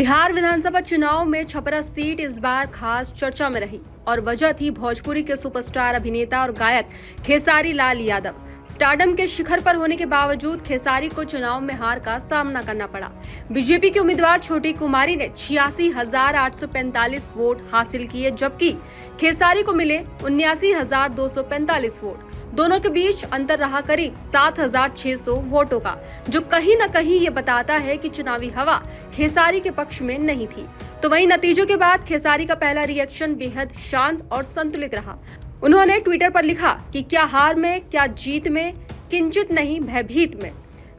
बिहार विधानसभा चुनाव में छपरा सीट इस बार खास चर्चा में रही और वजह थी भोजपुरी के सुपरस्टार अभिनेता और गायक खेसारी लाल यादव। स्टारडम के शिखर पर होने के बावजूद खेसारी को चुनाव में हार का सामना करना पड़ा। बीजेपी के उम्मीदवार छोटी कुमारी ने 86,845 वोट हासिल किए, जबकि खेसारी को मिले 79,245 वोट। दोनों के बीच अंतर रहा करीब 7,600 वोटों का, जो कहीं न कहीं ये बताता है कि चुनावी हवा खेसारी के पक्ष में नहीं थी। तो वहीं नतीजों के बाद खेसारी का पहला रिएक्शन बेहद शांत और संतुलित रहा। उन्होंने ट्विटर पर लिखा कि क्या हार में, क्या जीत में, किंचित नहीं भयभीत में।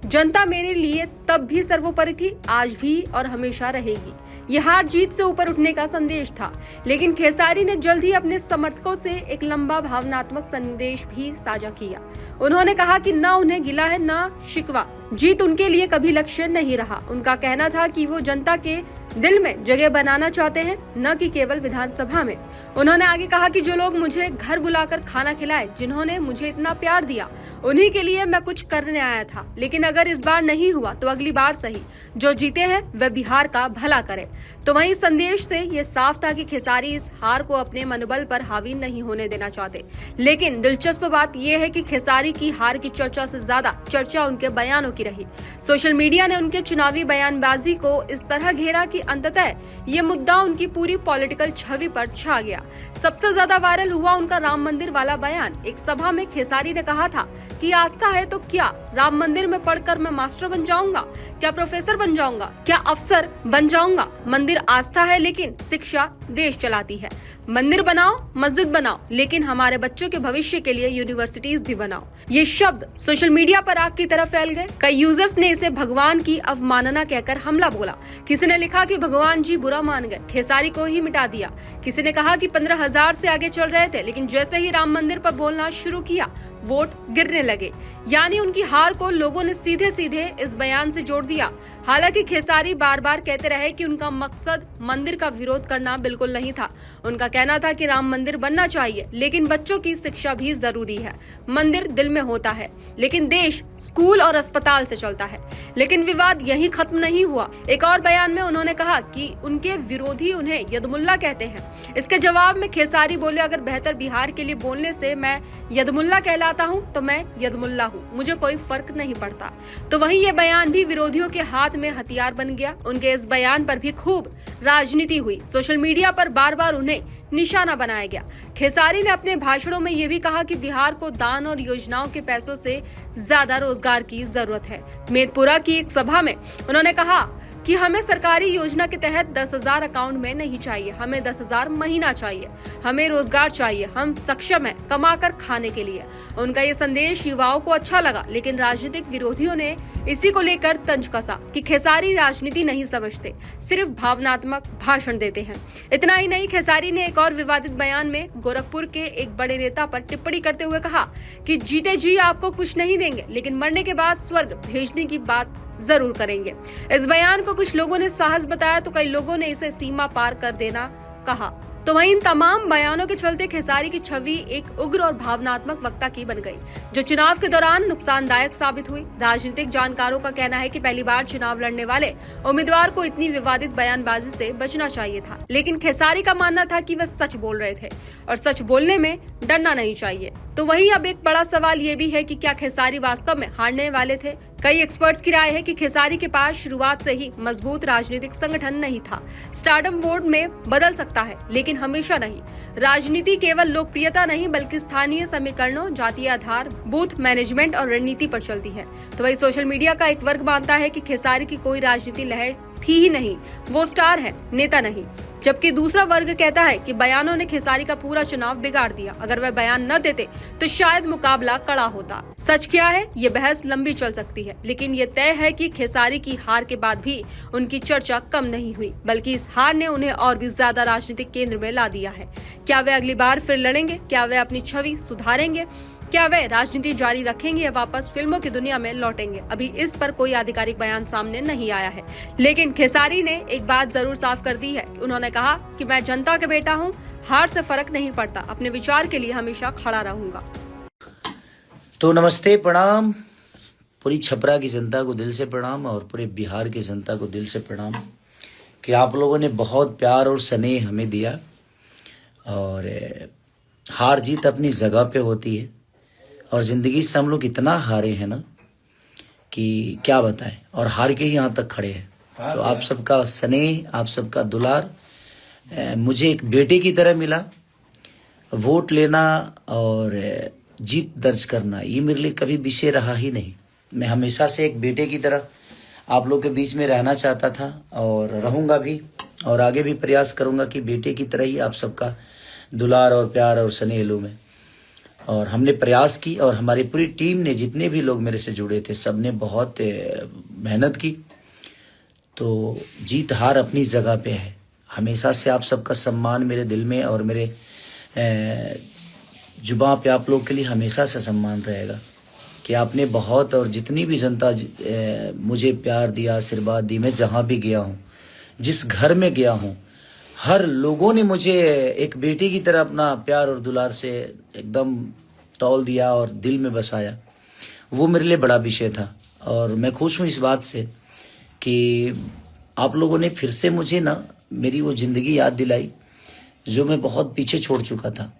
जनता मेरे लिए तब भी सर्वोपरि थी, आज भी और हमेशा रहेगी। यह हार जीत से ऊपर उठने का संदेश था। लेकिन खेसारी ने जल्द ही अपने समर्थकों से एक लंबा भावनात्मक संदेश भी साझा किया। उन्होंने कहा कि न उन्हें गिला है न शिकवा, जीत उनके लिए कभी लक्ष्य नहीं रहा। उनका कहना था कि वो जनता के दिल में जगह बनाना चाहते हैं, न कि केवल विधानसभा में। उन्होंने आगे कहा कि जो लोग मुझे घर बुलाकर खाना खिलाए, जिन्होंने मुझे इतना प्यार दिया, उन्हीं के लिए मैं कुछ करने आया था। लेकिन अगर इस बार नहीं हुआ तो अगली बार सही। जो जीते हैं वह बिहार का भला करे। तो वहीं संदेश से ये साफ था कि खेसारी इस हार को अपने मनोबल पर हावी नहीं होने देना चाहते। लेकिन दिलचस्प बात यह है कि खेसारी की हार की चर्चा से ज्यादा चर्चा उनके बयानों की रही। सोशल मीडिया ने उनके चुनावी बयानबाजी को इस तरह घेरा कि अंततः ये मुद्दा उनकी पूरी पॉलिटिकल छवि पर छा गया। सबसे ज्यादा वायरल हुआ उनका राम मंदिर वाला बयान। एक सभा में खेसारी ने कहा था कि आस्था है तो क्या राम मंदिर में पढ़कर मैं मास्टर बन जाऊंगा, क्या प्रोफेसर बन जाऊंगा, क्या अफसर बन जाऊंगा। मंदिर आस्था है लेकिन शिक्षा देश चलाती है। मंदिर बनाओ, मस्जिद बनाओ, लेकिन हमारे बच्चों के भविष्य के लिए यूनिवर्सिटीज भी बनाओ। ये शब्द सोशल मीडिया पर आग की तरह फैल गए। कई यूजर्स ने इसे भगवान की अवमानना कहकर हमला बोला। किसी ने लिखा कि भगवान जी बुरा मान गए, खेसारी को ही मिटा दिया। किसी ने कहा कि 15,000 से आगे चल रहे थे, लेकिन जैसे ही राम मंदिर पर बोलना शुरू किया, वोट गिरने लगे। यानी उनकी हार को लोगों ने सीधे सीधे इस बयान से जोड़ दिया। हालांकि खेसारी बार बार कहते रहे कि उनका मकसद मंदिर का विरोध करना बिल्कुल नहीं था। उनका कहना था कि राम मंदिर बनना चाहिए, लेकिन बच्चों की शिक्षा भी जरूरी है। मंदिर दिल में होता है, लेकिन देश स्कूल और अस्पताल से चलता है। लेकिन विवाद यहीं खत्म नहीं हुआ। एक और बयान में उन्होंने कहा कि उनके विरोधी उन्हें यदमुल्ला कहते हैं। इसके जवाब में खेसारी बोले, अगर बेहतर बिहार के लिए बोलने से मैं यदमुल्ला कहलाता हूं तो मैं यदमुल्ला हूं, मुझे कोई फर्क नहीं पड़ता। तो वहीं ये बयान भी विरोधियों के हाथ में हथियार बन गया। उनके इस बयान पर भी खूब राजनीति हुई। सोशल मीडिया पर बार बार उन्हें निशाना बनाया गया। खेसारी ने अपने भाषणों में यह भी कहा कि बिहार को दान और योजनाओं के पैसों से ज्यादा रोजगार की जरूरत है। मेदपुरा की एक सभा में उन्होंने कहा कि हमें सरकारी योजना के तहत 10,000 अकाउंट में नहीं चाहिए, हमें 10,000 महीना चाहिए। हमें रोजगार चाहिए, हम सक्षम हैं कमाकर खाने के लिए। उनका ये संदेश युवाओं को अच्छा लगा, लेकिन राजनीतिक विरोधियों ने इसी को लेकर तंज कसा कि खेसारी राजनीति नहीं समझते, सिर्फ भावनात्मक भाषण देते हैं। इतना ही नहीं, खेसारी ने एक और विवादित बयान में गोरखपुर के एक बड़े नेता पर टिप्पणी करते हुए कहा कि जीते जी आपको कुछ नहीं देंगे, लेकिन मरने के बाद स्वर्ग भेजने की बात जरूर करेंगे। इस बयान को कुछ लोगों ने साहस बताया तो कई लोगों ने इसे सीमा पार कर देना कहा। तो वहीं इन तमाम बयानों के चलते खेसारी की छवि एक उग्र और भावनात्मक वक्ता की बन गई, जो चुनाव के दौरान नुकसानदायक साबित हुई। राजनीतिक जानकारों का कहना है कि पहली बार चुनाव लड़ने वाले उम्मीदवार को इतनी विवादित बयानबाजी से बचना चाहिए था। लेकिन खेसारी का मानना था कि वह सच बोल रहे थे और सच बोलने में डरना नहीं चाहिए। तो वहीं अब एक बड़ा सवाल ये भी है कि क्या खेसारी वास्तव में हारने वाले थे। कई एक्सपर्ट्स की राय है कि खेसारी के पास शुरुआत से ही मजबूत राजनीतिक संगठन नहीं था। स्टारडम वोट में बदल सकता है, लेकिन हमेशा नहीं। राजनीति केवल लोकप्रियता नहीं, बल्कि स्थानीय समीकरणों, जातीय आधार, बूथ मैनेजमेंट और रणनीति पर चलती है। तो वही सोशल मीडिया का एक वर्ग मानता है कि खेसारी की कोई राजनीति लहर थी ही नहीं, वो स्टार है, नेता नहीं। जबकि दूसरा वर्ग कहता है कि बयानों ने खेसारी का पूरा चुनाव बिगाड़ दिया। अगर वह बयान न देते तो शायद मुकाबला कड़ा होता। सच क्या है, ये बहस लंबी चल सकती है, लेकिन ये तय है कि खेसारी की हार के बाद भी उनकी चर्चा कम नहीं हुई, बल्कि इस हार ने उन्हें और भी ज्यादा राजनीतिक केंद्र में ला दिया है। क्या वे अगली बार फिर लड़ेंगे? क्या वे अपनी छवि सुधारेंगे? क्या वे राजनीति जारी रखेंगे या वापस फिल्मों की दुनिया में लौटेंगे? अभी इस पर कोई आधिकारिक बयान सामने नहीं आया है, लेकिन खेसारी ने एक बात जरूर साफ कर दी है। उन्होंने कहा कि मैं जनता का बेटा हूं, हार से फर्क नहीं पड़ता, अपने विचार के लिए हमेशा खड़ा रहूंगा। तो नमस्ते, प्रणाम। पूरी छपरा की जनता को दिल से प्रणाम और पूरे बिहार की जनता को दिल से प्रणाम। कि आप लोगों ने बहुत प्यार और स्नेह हमें दिया। और हार जीत अपनी जगह पे होती है और ज़िंदगी से हम लोग इतना हारे हैं ना कि क्या बताएं, और हार के ही यहाँ तक खड़े हैं। तो आप सबका स्नेह, आप सबका दुलार मुझे एक बेटे की तरह मिला। वोट लेना और जीत दर्ज करना ये मेरे लिए कभी विषय रहा ही नहीं। मैं हमेशा से एक बेटे की तरह आप लोग के बीच में रहना चाहता था और रहूँगा भी, और आगे भी प्रयास करूँगा कि बेटे की तरह ही आप सबका दुलार और प्यार और स्नेह लूँ मैं। और हमने प्रयास की और हमारी पूरी टीम ने, जितने भी लोग मेरे से जुड़े थे, सब ने बहुत मेहनत की। तो जीत हार अपनी जगह पे है। हमेशा से आप सबका सम्मान मेरे दिल में और मेरे जुबां पे आप लोग के लिए हमेशा से सम्मान रहेगा कि आपने बहुत, और जितनी भी जनता मुझे प्यार दिया, आशीर्वाद दी, मैं जहाँ भी गया हूँ, जिस घर में गया हूँ, हर लोगों ने मुझे एक बेटे की तरह अपना प्यार और दुलार से एकदम तौल दिया और दिल में बसाया। वो मेरे लिए बड़ा विषय था और मैं खुश हूँ इस बात से कि आप लोगों ने फिर से मुझे ना मेरी वो ज़िंदगी याद दिलाई जो मैं बहुत पीछे छोड़ चुका था।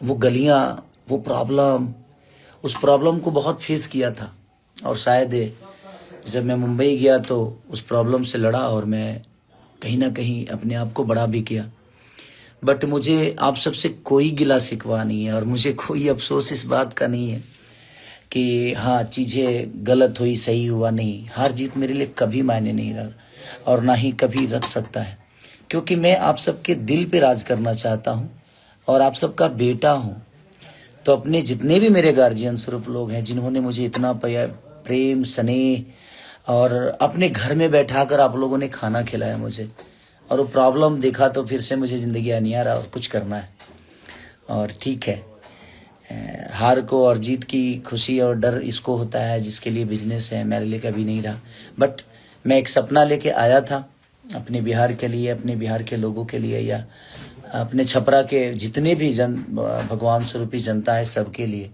वो गलियाँ, वो प्रॉब्लम, उस प्रॉब्लम को बहुत फेस किया था। और शायद जब मैं मुंबई गया तो उस प्रॉब्लम से लड़ा और मैं कहीं ना कहीं अपने आप को बड़ा भी किया। बट मुझे आप सबसे कोई गिला शिकवा नहीं है और मुझे कोई अफसोस इस बात का नहीं है कि हाँ चीज़ें गलत हुई, सही हुआ नहीं। हार जीत मेरे लिए कभी मायने नहीं रहा और ना ही कभी रख सकता है, क्योंकि मैं आप सबके दिल पे राज करना चाहता हूँ और आप सबका बेटा हूँ। तो अपने जितने भी मेरे गार्जियन स्वरूप लोग हैं, जिन्होंने मुझे इतना प्रेम, स्नेह और अपने घर में बैठा कर आप लोगों ने खाना खिलाया मुझे, और वो प्रॉब्लम देखा तो फिर से मुझे ज़िंदगी आनी आ रहा और कुछ करना है। और ठीक है, हार को और जीत की खुशी और डर इसको होता है जिसके लिए बिजनेस है, मेरे लिए कभी नहीं रहा। बट मैं एक सपना लेके आया था अपने बिहार के लिए, अपने बिहार के लोगों के लिए, या अपने छपरा के जितने भी भगवान स्वरूपी जनता है सबके लिए।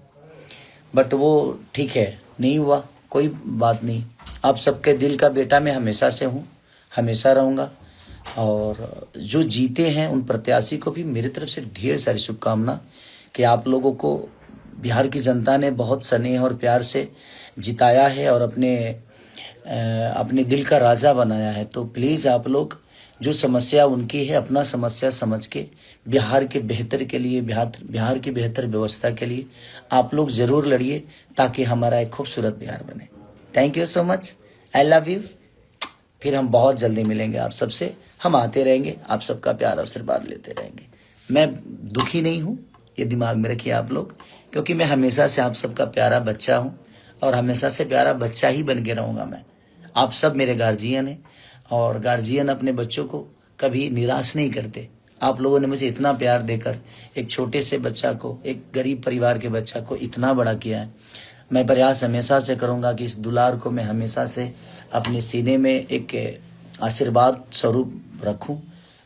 बट वो ठीक है, नहीं हुआ, कोई बात नहीं। आप सबके दिल का बेटा मैं हमेशा से हूँ, हमेशा रहूँगा। और जो जीते हैं उन प्रत्याशी को भी मेरी तरफ से ढेर सारी शुभकामना कि आप लोगों को बिहार की जनता ने बहुत स्नेह और प्यार से जिताया है और अपने दिल का राजा बनाया है। तो प्लीज़ आप लोग, जो समस्या उनकी है, अपना समस्या समझ के बिहार के बेहतर के लिए, बिहार की बेहतर व्यवस्था के लिए आप लोग ज़रूर लड़िए ताकि हमारा एक खूबसूरत बिहार बने। Thank you so much, I love you. फिर हम बहुत जल्दी मिलेंगे आप सबसे, हम आते रहेंगे, आप सबका प्यार और आशीर्वाद लेते रहेंगे। मैं दुखी नहीं हूँ, ये दिमाग में रखिए आप लोग, क्योंकि मैं हमेशा से आप सबका प्यारा बच्चा हूँ और हमेशा से प्यारा बच्चा ही बन के रहूँगा मैं। आप सब मेरे गार्जियन हैं और गार्जियन अपने बच्चों को कभी निराश नहीं करते। आप लोगों ने मुझे इतना प्यार देकर एक छोटे से बच्चा को, एक गरीब परिवार के बच्चा को इतना बड़ा किया है। मैं प्रयास हमेशा से करूँगा कि इस दुलार को मैं हमेशा से अपने सीने में एक आशीर्वाद स्वरूप रखूं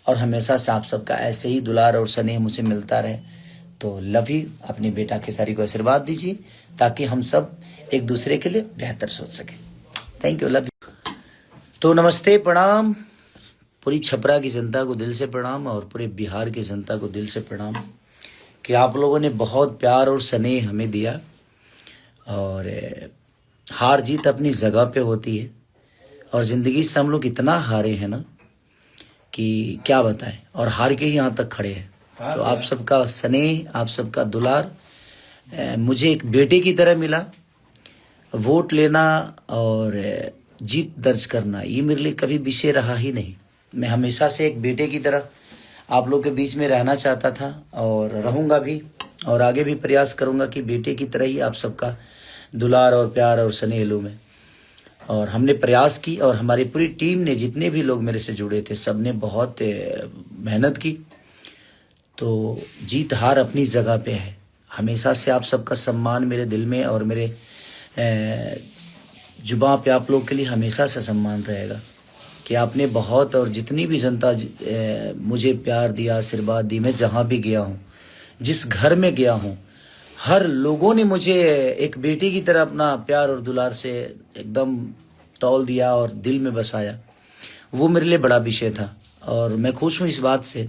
और हमेशा से आप सबका ऐसे ही दुलार और स्नेह मुझे मिलता रहे। तो लव यू। अपने बेटा खेसारी को आशीर्वाद दीजिए ताकि हम सब एक दूसरे के लिए बेहतर सोच सकें। Thank you, love you. तो नमस्ते, प्रणाम। पूरी छपरा की जनता को दिल से प्रणाम और पूरे बिहार की जनता को दिल से प्रणाम कि आप लोगों ने बहुत प्यार और स्नेह हमें दिया। और हार जीत अपनी जगह पे होती है और ज़िंदगी से हम लोग इतना हारे हैं ना कि क्या बताएं, और हार के ही यहाँ तक खड़े हैं। तो आप सबका स्नेह, आप सबका दुलार मुझे एक बेटे की तरह मिला। वोट लेना और जीत दर्ज करना ये मेरे लिए कभी विषय रहा ही नहीं। मैं हमेशा से एक बेटे की तरह आप लोग के बीच में रहना चाहता था और रहूँगा भी, और आगे भी प्रयास करूँगा कि बेटे की तरह ही आप सबका दुलार और प्यार और स्नेह लूँ मैं। और हमने प्रयास की और हमारी पूरी टीम ने, जितने भी लोग मेरे से जुड़े थे, सब ने बहुत मेहनत की। तो जीत हार अपनी जगह पे है। हमेशा से आप सबका सम्मान मेरे दिल में और मेरे जुबां पे आप लोग के लिए हमेशा से सम्मान रहेगा कि आपने बहुत, और जितनी भी जनता मुझे प्यार दिया, आशीर्वाद दी, मैं जहाँ भी गया हूँ, जिस घर में गया हूँ, हर लोगों ने मुझे एक बेटे की तरह अपना प्यार और दुलार से एकदम तौल दिया और दिल में बसाया। वो मेरे लिए बड़ा विषय था। और मैं खुश हूँ इस बात से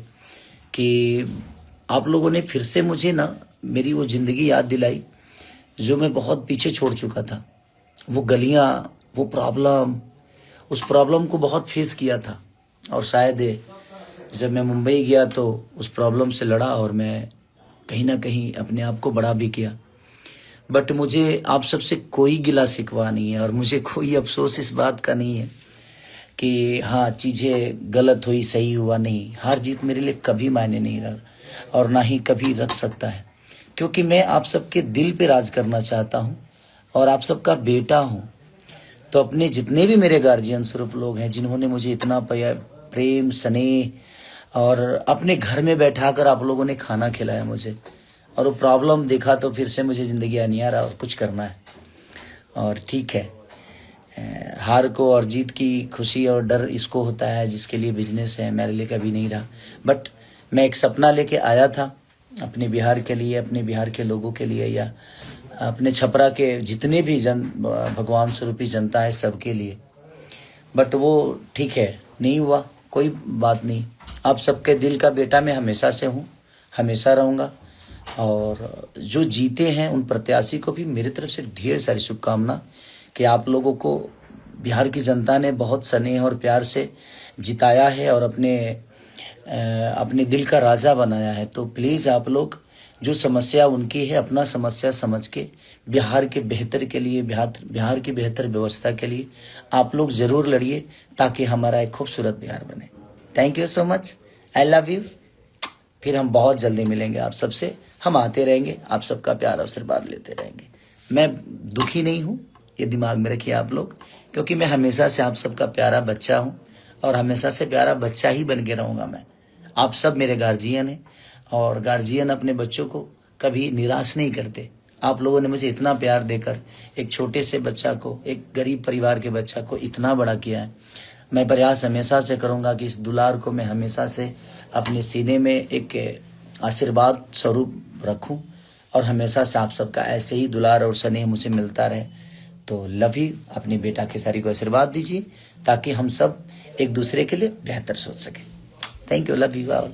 कि आप लोगों ने फिर से मुझे ना मेरी वो ज़िंदगी याद दिलाई जो मैं बहुत पीछे छोड़ चुका था। वो गलियाँ, वो प्रॉब्लम, उस प्रॉब्लम को बहुत फेस किया था। और शायद जब मैं मुंबई गया तो उस प्रॉब्लम से लड़ा और मैं कहीं ना कहीं अपने आप को बड़ा भी किया। बट मुझे आप सबसे कोई गिला शिकवा नहीं है और मुझे कोई अफसोस इस बात का नहीं है कि हाँ चीज़ें गलत हुई, सही हुआ, नहीं। हार जीत मेरे लिए कभी मायने नहीं रहा और ना ही कभी रख सकता है, क्योंकि मैं आप सबके दिल पे राज करना चाहता हूँ और आप सबका बेटा हूँ। तो अपने जितने भी मेरे गार्जियन स्वरूप लोग हैं जिन्होंने मुझे इतना प्रेम, स्नेह और अपने घर में बैठाकर आप लोगों ने खाना खिलाया मुझे, और वो प्रॉब्लम देखा तो फिर से मुझे ज़िंदगी आनी आ रहा और कुछ करना है। और ठीक है, हार को और जीत की खुशी और डर इसको होता है जिसके लिए बिजनेस है, मेरे लिए कभी नहीं रहा। बट मैं एक सपना लेके आया था अपने बिहार के लिए, अपने बिहार के लोगों के लिए, या अपने छपरा के जितने भी भगवान स्वरूपी जनता है सबके लिए। बट वो ठीक है, नहीं हुआ, कोई बात नहीं। आप सबके दिल का बेटा मैं हमेशा से हूँ, हमेशा रहूँगा। और जो जीते हैं उन प्रत्याशी को भी मेरी तरफ से ढेर सारी शुभकामना कि आप लोगों को बिहार की जनता ने बहुत स्नेह और प्यार से जिताया है और अपने दिल का राजा बनाया है। तो प्लीज़ आप लोग, जो समस्या उनकी है, अपना समस्या समझ के बिहार के बेहतर के लिए, बिहार की बेहतर व्यवस्था के लिए आप लोग ज़रूर लड़िए ताकि हमारा एक खूबसूरत बिहार बने। Thank you so much, I love you. फिर हम बहुत जल्दी मिलेंगे आप सबसे, हम आते रहेंगे, आप सबका प्यार और आशीर्वाद लेते रहेंगे। मैं दुखी नहीं हूँ, ये दिमाग में रखिए आप लोग, क्योंकि मैं हमेशा से आप सबका प्यारा बच्चा हूँ और हमेशा से प्यारा बच्चा ही बन के रहूँगा मैं। आप सब मेरे गार्जियन हैं और गार्जियन अपने बच्चों को कभी निराश नहीं करते। आप लोगों ने मुझे इतना प्यार देकर एक छोटे से बच्चा को, एक गरीब परिवार के बच्चा को इतना बड़ा किया है। मैं प्रयास हमेशा से करूँगा कि इस दुलार को मैं हमेशा से अपने सीने में एक आशीर्वाद स्वरूप रखूं और हमेशा से आप सबका ऐसे ही दुलार और स्नेह मुझे मिलता रहे। तो लव यू। अपने बेटा खेसारी को आशीर्वाद दीजिए ताकि हम सब एक दूसरे के लिए बेहतर सोच सकें। Thank you, love you all.